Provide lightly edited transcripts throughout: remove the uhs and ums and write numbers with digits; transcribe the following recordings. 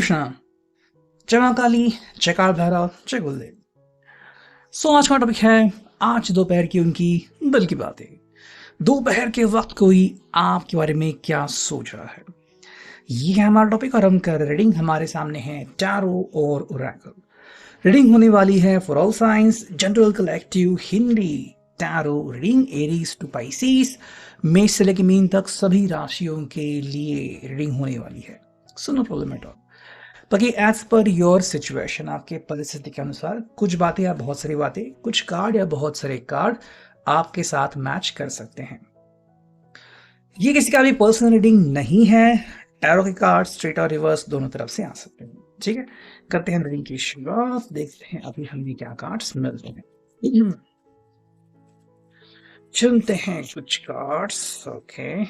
कृष्णा। जय मां काली, जय काल भैरव, जय गुरुदेव। आज का टॉपिक है आज दोपहर की उनकी दिल की बातें। दोपहर के वक्त कोई आपके बारे में क्या सोच रहा है, ये है हमारा टॉपिक। और हम कर रीडिंग, हमारे सामने है टैरो और ओरेकल। रीडिंग होने वाली है for all signs, general, collective, Hindi. Tarot reading Aries to Pisces, मेष से लेकर मीन तक सभी राशियों के लिए रीडिंग होने वाली है। So no problem at all. बाकी एज पर योर सिचुएशन, आपके परिस्थिति के अनुसार कुछ बातें या बहुत सारी बातें, कुछ कार्ड या बहुत सारे कार्ड आपके साथ मैच कर सकते हैं। ये किसी का भी पर्सनल रीडिंग नहीं है। टैरो के कार्ड स्ट्रेट और रिवर्स दोनों तरफ से आ सकते हैं। ठीक है, करते हैं रीडिंग की शुरुआत। देखते हैं अभी हमें क्या कार्ड्स मिलते हैं। चुनते हैं कुछ कार्ड्स। ओके,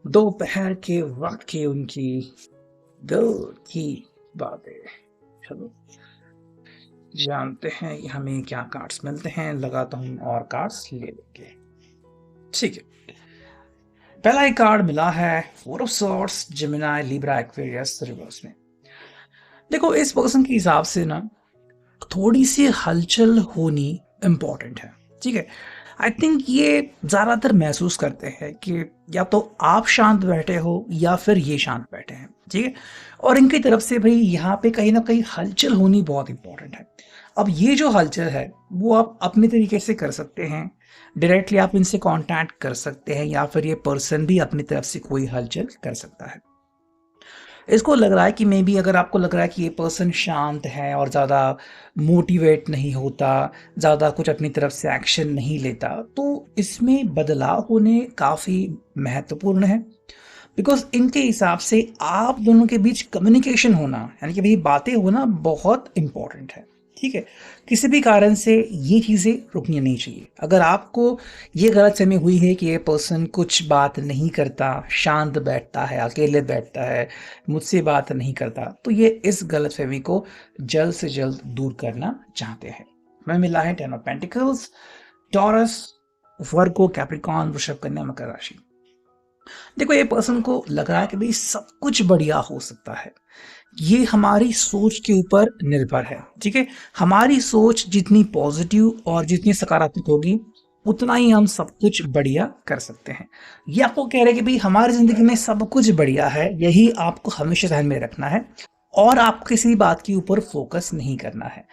दोपहर के वक्त की उनकी दिल की बातें। चलो जानते हैं कि हमें क्या कार्ड्स मिलते हैं। लगाता हूं और कार्ड्स ले लेंगे। ठीक है, पहला एक कार्ड मिला है four of swords, Gemini, Libra, Aquarius reverse में। देखो, इस पर्सन के हिसाब से ना थोड़ी सी हलचल होनी इंपॉर्टेंट है। ठीक है, आई थिंक ये ज्यादातर महसूस करते हैं कि या तो आप शांत बैठे हो या फिर ये शांत बैठे हैं। ठीक है, और इनकी तरफ से भाई यहाँ पे कहीं ना कहीं हलचल होनी बहुत इंपॉर्टेंट है। अब ये जो हलचल है वो आप अपने तरीके से कर सकते हैं। डायरेक्टली आप इनसे कांटेक्ट कर सकते हैं या फिर ये पर्सन भी अपनी तरफ से कोई हलचल कर सकता है। इसको लग रहा है कि मे बी अगर आपको लग रहा है कि ये पर्सन शांत है और ज़्यादा मोटिवेट नहीं होता, ज़्यादा कुछ अपनी तरफ से एक्शन नहीं लेता, तो इसमें बदलाव होने काफ़ी महत्वपूर्ण है। बिकॉज इनके हिसाब से आप दोनों के बीच कम्युनिकेशन होना, यानी कि भाई बातें होना बहुत इंपॉर्टेंट है। ठीक है, किसी भी कारण से ये चीज़ें रुकनी नहीं चाहिए। अगर आपको ये गलतफहमी हुई है कि ये पर्सन कुछ बात नहीं करता, शांत बैठता है, अकेले बैठता है, मुझसे बात नहीं करता, तो ये इस गलतफहमी को जल्द से जल्द दूर करना चाहते हैं। हमें मिला है ten of pentacles, taurus, Virgo, Capricorn, वृषभ, कन्या, मकर राशि। देखो, ये पर्सन को लग रहा है कि भाई सब कुछ बढ़िया हो सकता है। ये हमारी सोच के ऊपर निर्भर है। ठीक है, हमारी सोच जितनी पॉजिटिव और जितनी सकारात्मक होगी उतना ही हम सब कुछ बढ़िया कर सकते हैं। ये आपको कह रहे हैं कि भाई हमारी जिंदगी में सब कुछ बढ़िया है, यही आपको हमेशा ध्यान में रखना है और आपको किसी बात के ऊपर फोकस नहीं करना है।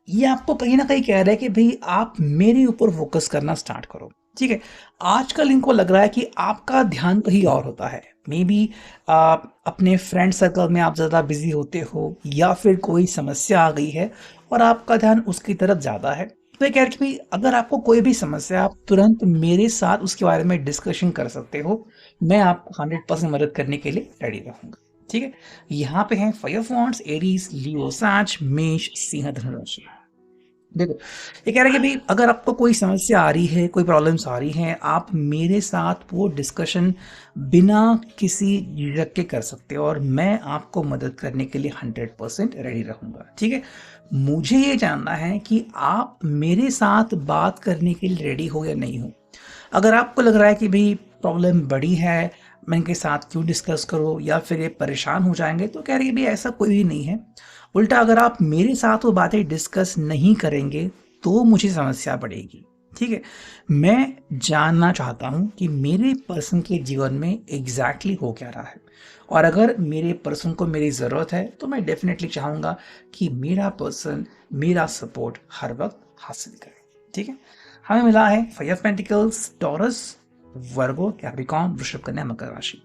ये आपको कहीं ना कहीं कह रहे हैं कि भाई आप मेरे ऊपर फोकस करना स्टार्ट करो। ठीक है, आजकल इनको लग रहा है कि आपका ध्यान कहीं और होता है। मे बी आप अपने फ्रेंड सर्कल में आप ज़्यादा बिजी होते हो या फिर कोई समस्या आ गई है और आपका ध्यान उसकी तरफ ज़्यादा है। तो ये कह रहे कि भाई अगर आपको कोई भी समस्या है, आप तुरंत मेरे साथ उसके बारे में डिस्कशन कर सकते हो। मैं आपको 100% मदद करने के लिए रेडी रहूंगा। ठीक है, यहाँ पे हैं फाइव ऑफ वांड्स, एरीज, लियो, साच, मेष, सिंह, धनुराशि। देखो, ये कह रहा है कि भाई अगर आपको कोई समस्या आ रही है, कोई प्रॉब्लम्स आ रही हैं, आप मेरे साथ वो डिस्कशन बिना किसी झिझक के कर सकते हो और मैं आपको मदद करने के लिए 100% रेडी रहूंगा। ठीक है, मुझे ये जानना है कि आप मेरे साथ बात करने के लिए रेडी हो या नहीं हो। अगर आपको लग रहा है कि भाई प्रॉब्लम बड़ी है, मैं इनके साथ क्यों डिस्कस करो या फिर ये परेशान हो जाएंगे, तो कह रही है भाई ऐसा कोई भी नहीं है। उल्टा अगर आप मेरे साथ वो बातें डिस्कस नहीं करेंगे तो मुझे समस्या बढ़ेगी। ठीक है, मैं जानना चाहता हूं कि मेरे पर्सन के जीवन में एग्जैक्टली हो क्या रहा है, और अगर मेरे पर्सन को मेरी ज़रूरत है तो मैं डेफिनेटली चाहूँगा कि मेरा पर्सन मेरा सपोर्ट हर वक्त हासिल करे। ठीक है, हमें मिला है five of pentacles, taurus, Virgo, Capricorn, वृषभ, कन्या, मकर राशि।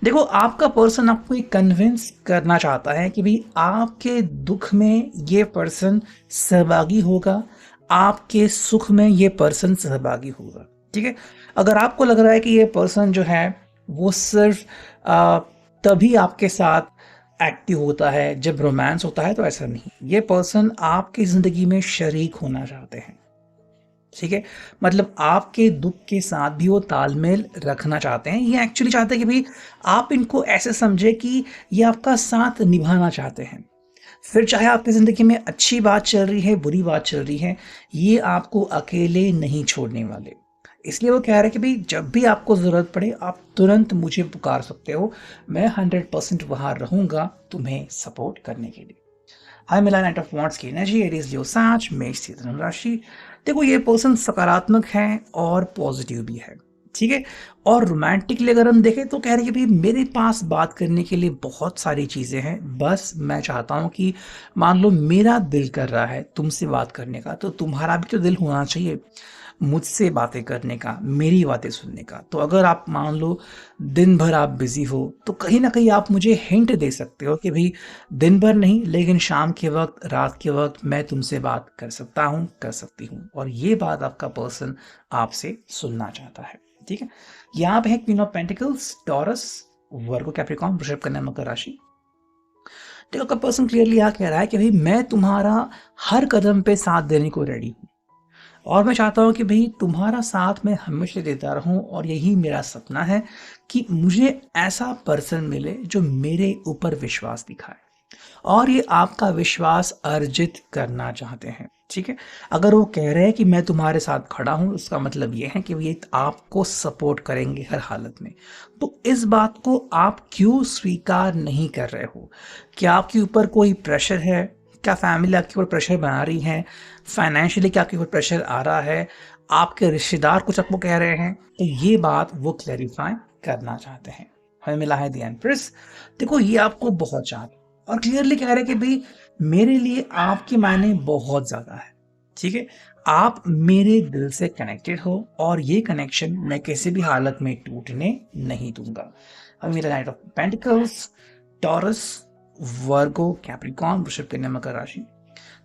देखो, आपका पर्सन आपको एक कन्विंस करना चाहता है कि भाई आपके दुख में ये पर्सन सहभागी होगा, आपके सुख में ये पर्सन सहभागी होगा। ठीक है, अगर आपको लग रहा है कि ये पर्सन जो है वो सिर्फ तभी आपके साथ एक्टिव होता है जब रोमांस होता है, तो ऐसा नहीं। ये पर्सन आपकी जिंदगी में शरीक होना चाहते हैं। ठीक है, मतलब आपके दुख के साथ भी वो तालमेल रखना चाहते हैं। ये एक्चुअली चाहते हैं कि भाई आप इनको ऐसे समझे कि ये आपका साथ निभाना चाहते हैं। फिर चाहे आपकी ज़िंदगी में अच्छी बात चल रही है, बुरी बात चल रही है, ये आपको अकेले नहीं छोड़ने वाले। इसलिए वो कह रहे हैं कि भाई जब भी आपको ज़रूरत पड़े आप तुरंत मुझे पुकार सकते हो, मैं 100% वहाँ रहूँगा तुम्हें सपोर्ट करने के लिए। हमें मिला नाइट ऑफ वॉन्ड्स की एनर्जी, एरीज लियो साँच, मेष की धनुराशि। देखो ये पर्सन सकारात्मक है और पॉजिटिव भी है, ठीक है? और रोमांटिकली अगर हम देखें तो कह रहे हैं कि भाई मेरे पास बात करने के लिए बहुत सारी चीज़ें हैं, बस मैं चाहता हूँ कि मान लो मेरा दिल कर रहा है तुमसे बात करने का, तो तुम्हारा भी तो दिल होना चाहिए मुझसे बातें करने का, मेरी बातें सुनने का। तो अगर आप मान लो दिन भर आप बिज़ी हो, तो कहीं न कहीं आप मुझे हिंट दे सकते हो कि भई दिन भर नहीं लेकिन शाम के वक़्त, रात के वक़्त मैं तुमसे बात कर सकता हूँ, कर सकती हूँ। और ये बात आपका पर्सन आपसे सुनना चाहता है, ठीक है? यहाँ पे है queen of pentacles, taurus, Virgo, Capricorn, वृषभ, कन्या, मकर राशि। देखो आपका पर्सन क्लियरली यहाँ कह रहा है कि भई मैं तुम्हारा हर कदम पे साथ देने को रेडी हूँ। और मैं चाहता हूँ कि भई तुम्हारा साथ मैं हमेशा देता रहूँ और यही मेरा सपना है कि मुझे ऐसा पर्सन मिले जो मेरे ऊपर विश्वास दिखाए और ये आपका विश्वास अर्जित करना चाहते हैं, ठीक है? अगर वो कह रहे हैं कि मैं तुम्हारे साथ खड़ा हूँ, उसका मतलब ये है कि ये आपको सपोर्ट करेंगे हर हालत में। तो इस बात को आप क्यों स्वीकार नहीं कर रहे हो? क्या आपके ऊपर कोई प्रेशर है? क्या फैमिली आपके ऊपर प्रेशर बना रही है? फाइनेंशियली क्या आपके ऊपर प्रेशर आ रहा है? आपके रिश्तेदार कुछ आपको कह रहे हैं? तो ये बात वो क्लैरिफाई करना चाहते हैं। हमें मिला है द एम्प्रेस। देखो ये आपको बहुत चाहते हैं और क्लियरली कह रहे हैं कि भाई मेरे लिए आपके मायने बहुत ज़्यादा है, ठीक है? आप मेरे दिल से कनेक्टेड हो और ये कनेक्शन मैं किसी भी हालत में टूटने नहीं दूँगा। अब मेरा night of pentacles, taurus, Virgo, Capricorn, वृषभ, कन्या, मकर राशि।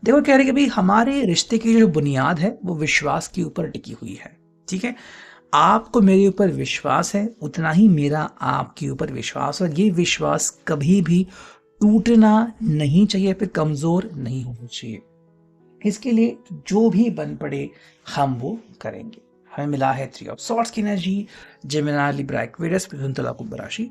देखो कह रहे हैं कि भाई हमारे रिश्ते की जो बुनियाद है वो विश्वास के ऊपर टिकी हुई है, ठीक है? आपको मेरे ऊपर विश्वास है, उतना ही मेरा आपके ऊपर विश्वास है और ये विश्वास कभी भी टूटना नहीं चाहिए, फिर कमज़ोर नहीं होना चाहिए। इसके लिए जो भी बन पड़े हम वो करेंगे। हमें मिला है थ्री ऑफ सॉर्ड्स की एनर्जी, जेमिनी, लिब्रा, एक्वेरियस, मिथुन, तुला, कुंभ राशि।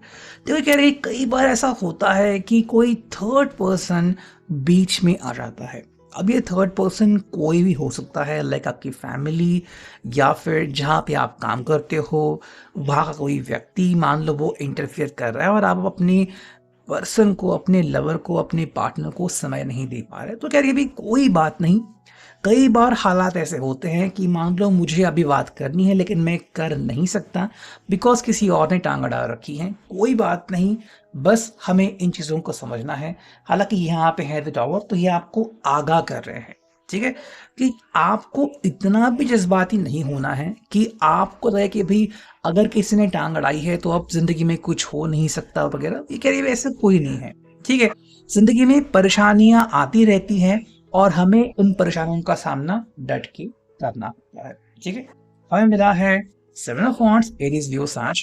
देखो कह रहे हैं कई बार ऐसा होता है कि कोई थर्ड पर्सन बीच में आ जाता है। अब ये थर्ड पर्सन कोई भी हो सकता है, लाइक आपकी फैमिली या फिर जहाँ पे आप काम करते हो वहाँ का कोई व्यक्ति मान लो वो इंटरफियर कर रहा है और आप अपनी पर्सन को, अपने लवर को, अपने पार्टनर को समय नहीं दे पा रहे, तो कह रही है, "अभी कोई बात नहीं।" कई बार हालात ऐसे होते हैं कि मान लो मुझे अभी बात करनी है लेकिन मैं कर नहीं सकता बिकॉज़ किसी और ने टाँग अड़ा रखी है। कोई बात नहीं, बस हमें इन चीज़ों को समझना है। हालाँकि यहाँ पे है द टॉवर तो ये आपको आगाह कर रहे हैं, ठीक है? कि आपको इतना भी जज़्बाती नहीं होना है कि आपको लगे कि भई अगर किसी ने टाँग अड़ाई है तो अब ज़िंदगी में कुछ हो नहीं सकता वगैरह, ये कह रही है ऐसा कोई नहीं है, ठीक है? ज़िंदगी में परेशानियाँ आती रहती हैं और हमें उन परेशानियों का सामना डट के करना होता है, ठीक है? हमें मिला है सेवन ऑफ वांड्स, एरीज़, लियो, साँच,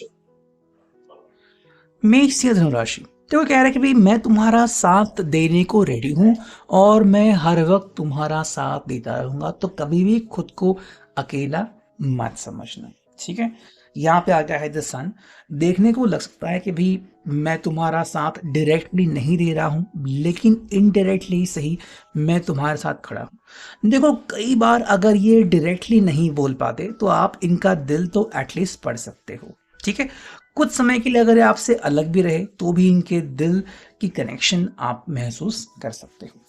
मेष या धनुराशि। तो वो कह रहा है कि भाई मैं तुम्हारा साथ देने को रेडी हूँ और मैं हर वक्त तुम्हारा साथ देता रहूंगा, तो कभी भी खुद को अकेला मत समझना, ठीक है? यहाँ पे आ गया है द सन। देखने को लग सकता है कि भाई मैं तुम्हारा साथ डायरेक्टली नहीं दे रहा हूँ लेकिन इनडायरेक्टली सही मैं तुम्हारे साथ खड़ा हूँ। देखो कई बार अगर ये डायरेक्टली नहीं बोल पाते तो आप इनका दिल तो एटलीस्ट पढ़ सकते हो, ठीक है? कुछ समय के लिए अगर ये आपसे अलग भी रहे तो भी इनके दिल की कनेक्शन आप महसूस कर सकते हो।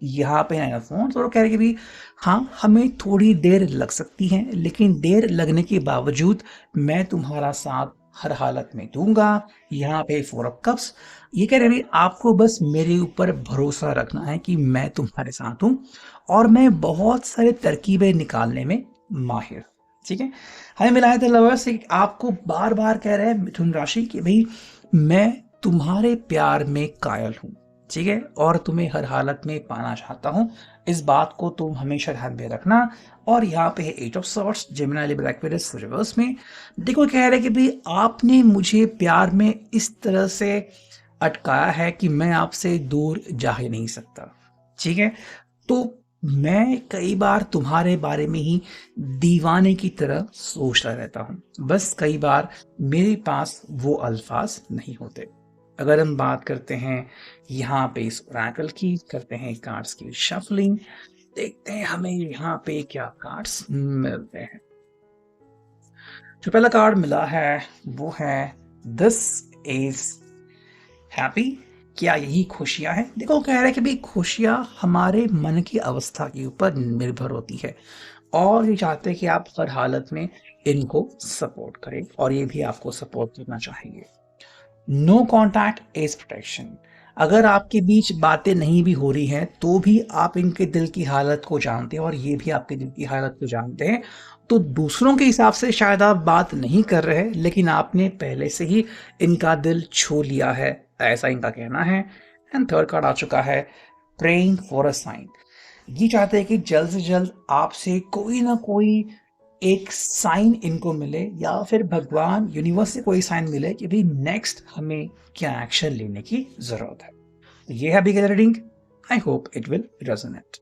यहाँ पे नाइन ऑफ वांड्स और वो कह रहे हैं कि भी हाँ, हमें थोड़ी देर लग सकती है लेकिन देर लगने के बावजूद मैं तुम्हारा साथ हर हालत में दूंगा। यहाँ पे फोर ऑफ कप्स, ये कह रहे हैं भी आपको बस मेरे ऊपर भरोसा रखना है कि मैं तुम्हारे साथ हूँ और मैं बहुत सारे तरकीबें निकालने में माहिर, ठीक है? हमें मिला है द लवर्स, आपको बार बार कह रहे हैं मिथुन राशि कि भाई मैं तुम्हारे प्यार में कायल हूँ, ठीक है? और तुम्हें हर हालत में पाना चाहता हूँ। इस बात को तुम हमेशा ध्यान में रखना। और यहाँ पे है eight of swords, Gemini, Libra, Aquarius reverse में। देखो कह रहे हैं कि भाई आपने मुझे प्यार में इस तरह से अटकाया है कि मैं आपसे दूर जा ही नहीं सकता, ठीक है? तो मैं कई बार तुम्हारे बारे में ही दीवाने की तरह सोचता रहता हूँ। बस कई बार मेरे पास वो अल्फाज नहीं होते। अगर हम बात करते हैं यहाँ पे इस ओरेकल की, करते हैं कार्ड्स की शफलिंग, देखते हैं हमें यहाँ पे क्या कार्ड्स मिलते हैं। जो पहला कार्ड मिला है वो है दिस इज हैप्पी। क्या यही खुशियां हैं? देखो कह रहा है कि भाई खुशियां हमारे मन की अवस्था के ऊपर निर्भर होती है और ये चाहते हैं कि आप हर हालत में इनको सपोर्ट करें और ये भी आपको सपोर्ट करना चाहेंगे। No contact is protection. अगर आपके बीच बातें नहीं भी हो रही हैं तो भी आप इनके दिल की हालत को जानते हैं और ये भी आपके दिल की हालत को जानते हैं। तो दूसरों के हिसाब से शायद आप बात नहीं कर रहे हैं लेकिन आपने पहले से ही इनका दिल छू लिया है, ऐसा इनका कहना है। एंड थर्ड कार्ड आ चुका है प्रेइंग फॉर अ साइन। ये चाहते हैं कि जल्द से जल्द आपसे कोई ना कोई एक साइन इनको मिले या फिर भगवान यूनिवर्स से कोई साइन मिले कि भाई नेक्स्ट हमें क्या एक्शन लेने की जरूरत है। तो ये है अभी की reading. I hope it will resonate.